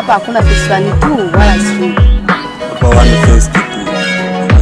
Hapa hakuna festivali tu wala siku. Hapa wana festival.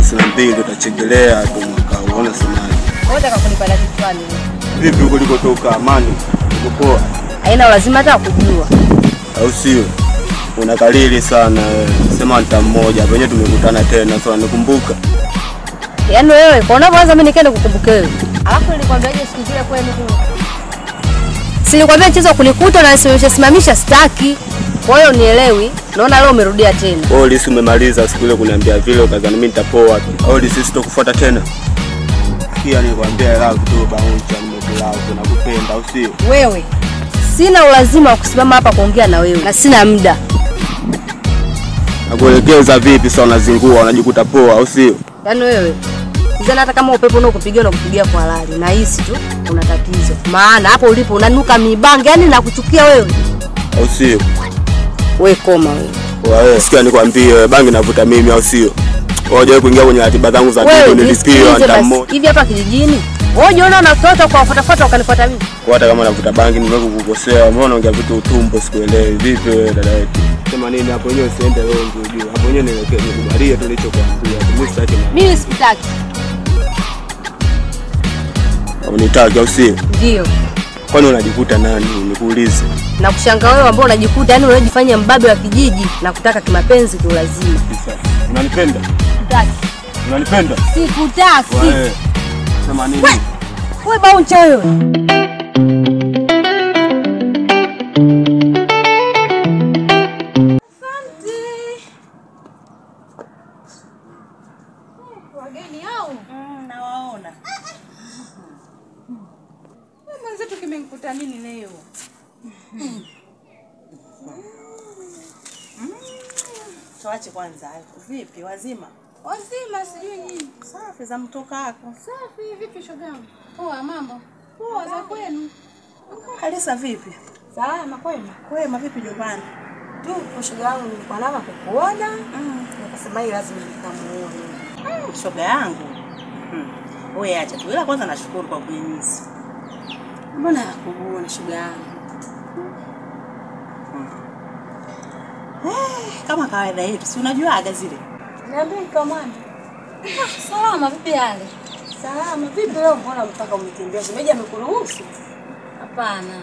Asina mbili utachegelea tu mwaka uone semaje. Ngoja kakunipanda kichwani. Vipi ulikotoka Amani? Uko poa? Haina lazima hata kujua. Au sio? Unakalili sana wewe. Sema nita mmoja, wenyewe tumekutana tena sasa nikumbuka. Yaani wewe, kwa unapoanza mimi nikaenda kukumbuka wewe. Alafu nilikwambiaje siku zile kwenu tu? Si nilikwambia mchezo kunikuta na simamisha staki. Kwa hiyo nielewi, naona leo umerudia tena. Wewe lisi umemaliza siku ile kuniambia vile ukadhani mimi nitapoa wapi? Au lisi sitokufuata tena? Sikia nikwambia leo tu bauncha nimekula nakupenda au sio? Wewe, sina ulazima wa kusimama hapa kuongea na wewe na sina muda. Nakuelekeza vipi sasa unazingua unajikuta poa au sio? Yaani wewe, Zana hata kama upepo unakupigia na kupigia kwa halali na hisi tu una tatizo. Maana hapo ulipo unanuka mibange yani nakuchukia wewe. Au sio? Wewe koma wewe. Wewe sikia nikwambie bangi navuta mimi au sio? Wewe kuingia kwenye ratiba zangu za dini nilipia hata mmoja. Hivi hapa kijijini? Wewe unaona unafuata kwa kufuata ukanifuata mimi. Kwa hata kama navuta bangi nimekukukosea, mbona unaongea vitu utumbo sikuelewi. Vipi wewe dada yetu? Sema nini hapo wenyewe usiende wewe unajua. Hapo wenyewe nielekee nikubalie tulichokuambia. Mimi sitaki. Mimi sitaki. Unitaki au sio? Ndio. Kwani unajikuta nani? Nikuulize. Na kushangaa wewe ambao unajikuta yani unajifanya mbabe wa kijiji na kutaka kimapenzi tu lazima. Unanipenda? Sitaki. Unanipenda? Sikutaki. Wewe. Sema nini? Wewe bauncha wewe. Wageni hao? Nawaona. Mwenzetu kimemkuta nini leo? Tuache kwanza hayo. Vipi wazima? Wazima sijui nini. Safi za mtoka wako. Safi vipi shogangu? Poa mambo. Poa za kwenu. Kalisa vipi? Salama kwema. Kwema vipi nyumbani? Tu shogangu nilikuwa nataka kukuona. Nikasema hii lazima nikamuone. Shoga yangu. Wewe acha tu. Ila kwanza nashukuru kwa kunyanyisi. Mbona nakuona shoga yangu? Kama kawaida yetu, si unajuaga zile. Niambie kamani. Salama vipi hali? Salama vipi leo mbona mpaka umetembea? Shemeji amekuruhusu? Hapana.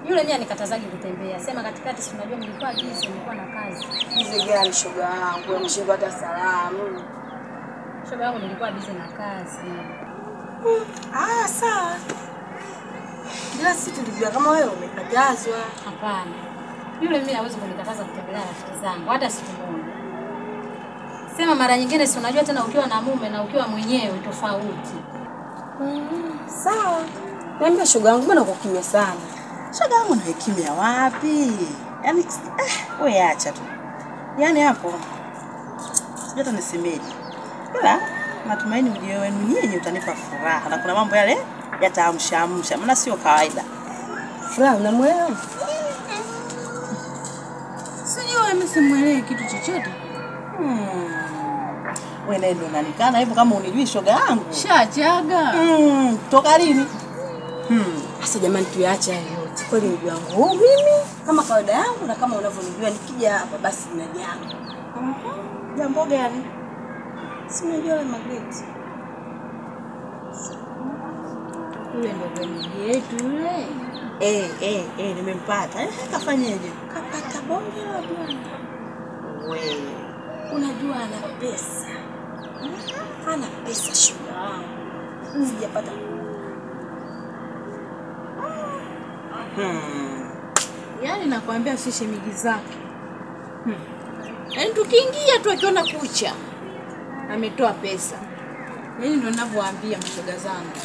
Yule mimi anikatazaje kutembea. Sema katikati si unajua nilikuwa busy, nilikuwa na kazi. Busy gani shoga yangu? Umeshinda hata salamu. Shoga yangu nilikuwa busy na kazi. Sawa. Bila sisi tulijua kama wewe umekatazwa. Hapana. Yule mimi hawezi kunikataza kutembelea rafiki zangu hata siku moja. Sema mara nyingine si unajua tena ukiwa na mume na ukiwa mwenyewe tofauti. Sawa. Niambia shoga yangu mbona uko kimya sana? Shoga yangu na kimya wapi? Yaani wewe acha tu. Yaani hapo sijui hata nisemeje. Ila natumaini ujio wenu nyinyi utanipa furaha na kuna mambo yale yataamsha maana sio kawaida. Furaha unamwelewa? Sijui mimi simuelewi kitu chochote. Wewe ndio unanikana hivyo kama unijui shoga yangu? Shachaga. Toka lini? Sasa jamani tuache hayo yote. Kweli ndugu yangu mimi kama kawaida yangu na kama unavyonijua nikija hapa basi nina jambo. Jambo gani? Si unajua la Mageti. Yule ndio gani yetu yule? Nimempata. Kafanyeje? Kapata bonge la bwana. Wewe unajua ana pesa. Ana pesa shoga wangu. Sijapata. Yaani nakwambia si shemigi zake. Yaani tukiingia tu akiona kucha ametoa pesa. Yaani ndio ninavyowaambia mashoga zangu.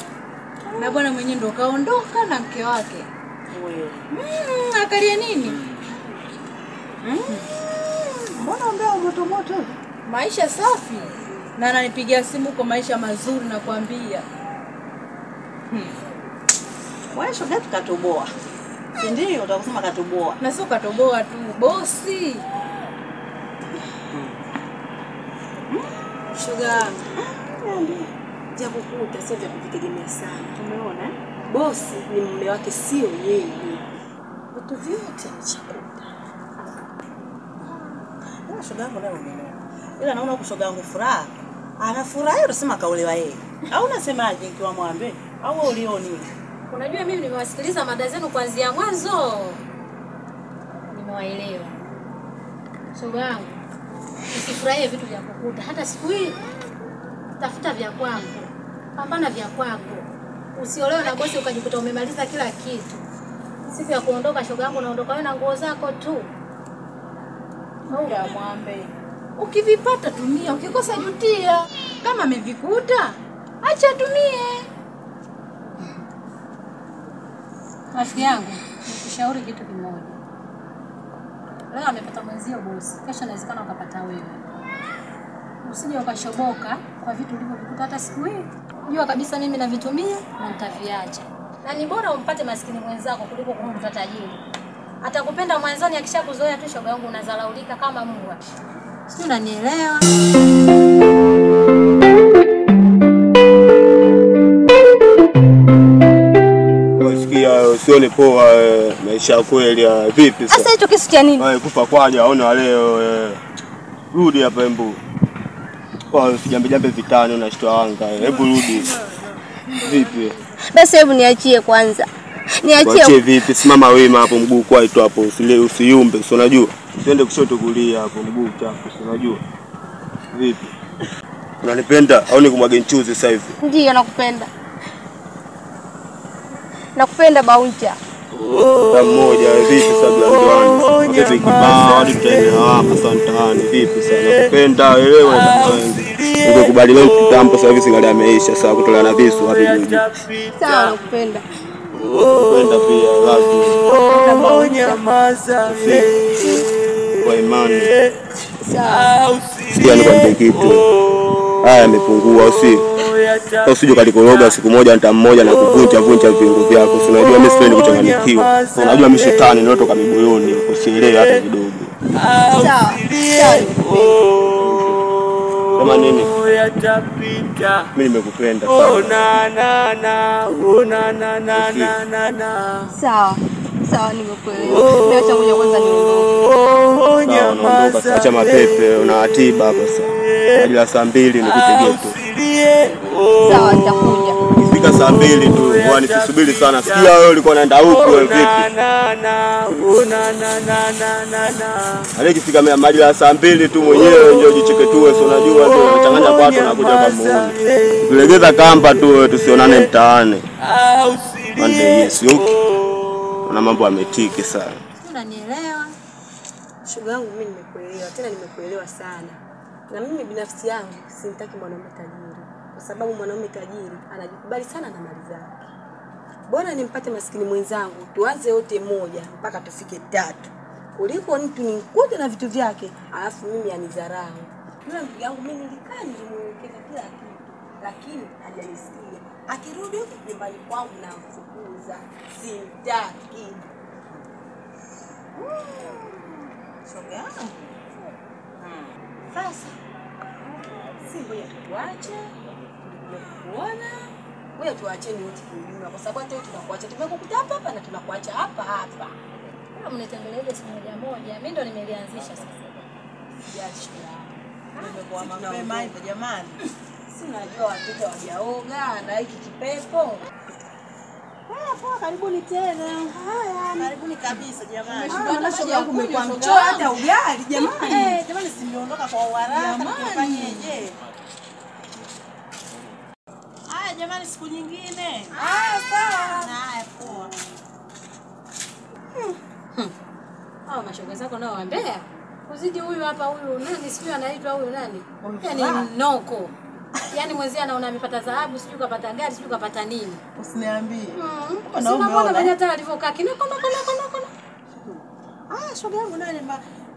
Na bwana mwenyewe ndo kaondoka na mke wake. Wewe. Akalia nini? Mbona mbao moto? Maisha safi. Na ananipigia simu kwa maisha mazuri na kuambia. Wewe shoga tukatoboa. Si ndio utakusema katoboa. Na sio katoboa tu, bosi. Shoga. Japo kuta sio vya kuvitegemea sana. Umeona? Bosi ni mume wake sio yeye. Vitu vyote ni chakula. shoga yangu naye umeelewa. Ila naona huko shoga yangu Furaha anafurahi unasema kaolewa yeye. Au unasemaje nikiwa mwambe? Au wewe ulioni? Unajua mimi nimewasikiliza mada zenu kuanzia mwanzo. Nimewaelewa. Shoga yangu, usifurahie vitu vya kukuta. Hata siku hii tafuta vya kwako. Pambana vya kwako. Usiolewe na bosi ukajikuta umemaliza kila kitu. Siku ya kuondoka shoga yangu unaondoka wewe na nguo zako tu. Ya mwambe. Ukivipata tumia, ukikosa jutia. Kama amevikuta, acha tumie. Rafiki yangu, nikushauri kitu kimoja. Leo amepata mwenzio bosi, kesho inawezekana ukapata wewe. Usije ukashoboka kwa vitu ulivyovikuta hata siku hii. Jua kabisa mimi navitumia na nitaviacha. Na ni bora umpate maskini mwenzako kuliko kumpa tajiri. Atakupenda mwanzoni akishakuzoea tu shoga yangu unazalaulika kama mbwa. Sio unanielewa? Usione poa maisha kweli vipi sasa? Sasa hicho kisu cha nini? Wewe kufa kwaje aona leo rudi hapa embu. Kwa jambe vitano unashtoa anga. Hebu rudi. Vipi? Basi hebu niachie kwanza. Niachie vipi? Simama wema hapo mguu kwaito hapo usiyumbe, si unajua? Usiende kushoto kulia hapo mguu chafu, si unajua? Vipi? Unanipenda au nikumwage nchuzi sasa hivi? Ndio nakupenda. Nakupenda Bauncha. Mmoja vipi sasa blandwani? Vipi kibao hadi tutaenda hapa santani vipi sana? Nakupenda wewe na ungekubali leo kitambo sasa hivi singali ameisha sasa kutolea na visu wapi hivi. Sawa nakupenda. Nakupenda pia wapi? Nyamaza kwa imani. Sawa. Sikia nikwambie kitu. Haya yamepungua usi. Usije kalikoroga siku moja nitammoja na kuvunja viungo vyako. Unajua mimi sipendi kuchanganyikiwa. Unajua mimi shetani nilotoka miboyoni usielewe hata kidogo. Sawa. Kama nini? Mimi nimekupenda sana. Sawa. Sawa nimekuelewa. Leo changu kwanza niondoke. Acha mapepe una atiba hapa sasa. Hadi saa 2 nikupigie tu. Sawa nitakuja. Fika saa 2 tu. Kwani sisubiri sana. Sikia wewe ulikuwa unaenda huko wewe vipi? Hadi kifika mahali ya saa 2 tu mwenyewe ndio jicheketue, si unajua ndio unachanganya kwa watu na kuja kama muone. Tulegeza kamba tu wewe tusionane mtaani. Mande yes na mambo yametiki sana. Unanielewa? Shoga yangu mimi nimekuelewa, tena nimekuelewa sana. Na mimi binafsi yangu simtaki mwanaume tajiri. Kwa sababu mwanaume tajiri anajikubali sana na mali zake. Bora nimpate maskini mwenzangu, tuanze wote moja mpaka tufike 3. Kuliko mtu nikute na vitu vyake, alafu mimi anidharau. Yule ndugu yangu mimi nilikaa nilimwelekeza kila kitu, lakini hajanisikia. Akirudi huko nyumbani kwangu na mfukuza, simtaki. Shoga yangu. Sasa si ngoja tuache. Kuona wewe tuacheni wote kiujumla kwa sababu hata wewe tunakuacha tumekukuta hapa na tunakuacha hapa. Kama mnitembelea ile siku moja. Mimi ndo nimelianzisha sasa. Siachi. nimekuwa mapema hivyo jamani. Si unajua watoto hawajaoga na hiki kipepo. Poa, karibuni tena. Haya, Karibuni kabisa jamani. Hata shoga yangu umekuwa mchoa hata ugali jamani. Jamani simliondoka kwa haraka nifanyeje? Haya jamani siku nyingine. sawa. Haya poa. Hao mashoga zako nao wambea. Uzidi huyu hapa huyu nani sijui anaitwa huyu nani? Yaani noko. Yaani mwenzia anaona amepata dhahabu, sijui kapata gari, sijui kapata nini. Usiniambie. Sina mbona mwenye hata alivyokaa kinoko. Shoga yangu naye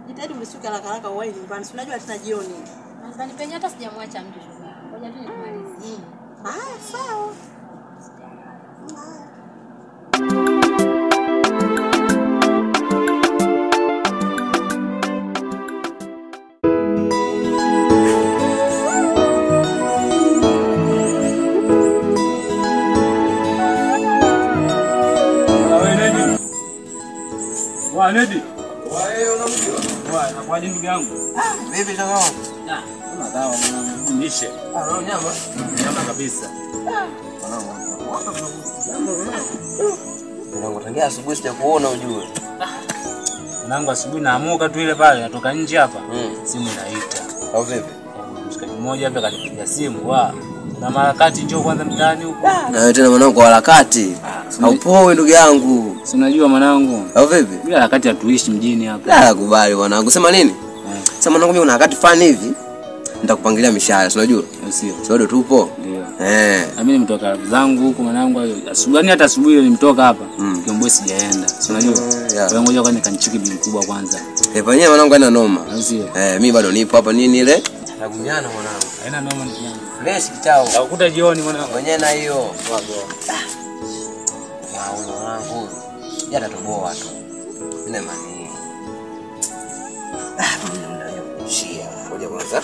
jitahidi mlisuke haraka uwahi nyumbani. Si unajua tena jioni. Nadhani penye hata sijamwacha mtu shoga. Ngoja tu nikumalizie. Sawa. Wanedi. Wewe unamjua? Wewe inakuaje ndugu yangu? Vipi shoga wangu? Kama dawa mwanangu nishe. Roho nyama? Nyama kabisa. Mwanangu tangia asubuhi sijakuona ujue. Mwanangu asubuhi naamuka tu ile pale natoka nje hapa. Simu inaita. Au vipi? Mshikaji mmoja hapa kanipigia simu na harakati njoo kwanza mtaani huko. Na wewe tena mwanangu kwa harakati. Haupoe ndugu yangu. Si unajua mwanangu. Au vipi? Bila harakati hatuishi mjini hapa. La kubali mwanangu. Sema nini? Sema mwanangu mimi una harakati fani hivi. Nitakupangilia mishahara, si unajua? Sio. Sio tupo. Ndio. Na mimi nimetoka zangu huko mwanangu asubuhi hata asubuhi nilimtoka hapa. Kiongozi sijaenda. Si unajua? Kwa ngoja kwani kanichiki bibi mkubwa kwanza. Fanyia mwanangu haina noma. Sio. Mimi bado nipo hapa nini ile? Nagumiana mwanangu. Haina noma ndugu yangu. Fresh kitao. Utakuta jioni mwanangu. Mwenye na hiyo. Mwanangu. Jana toboa tu. Mimi na mani. Mimi ndio shia. Ngoja kwanza.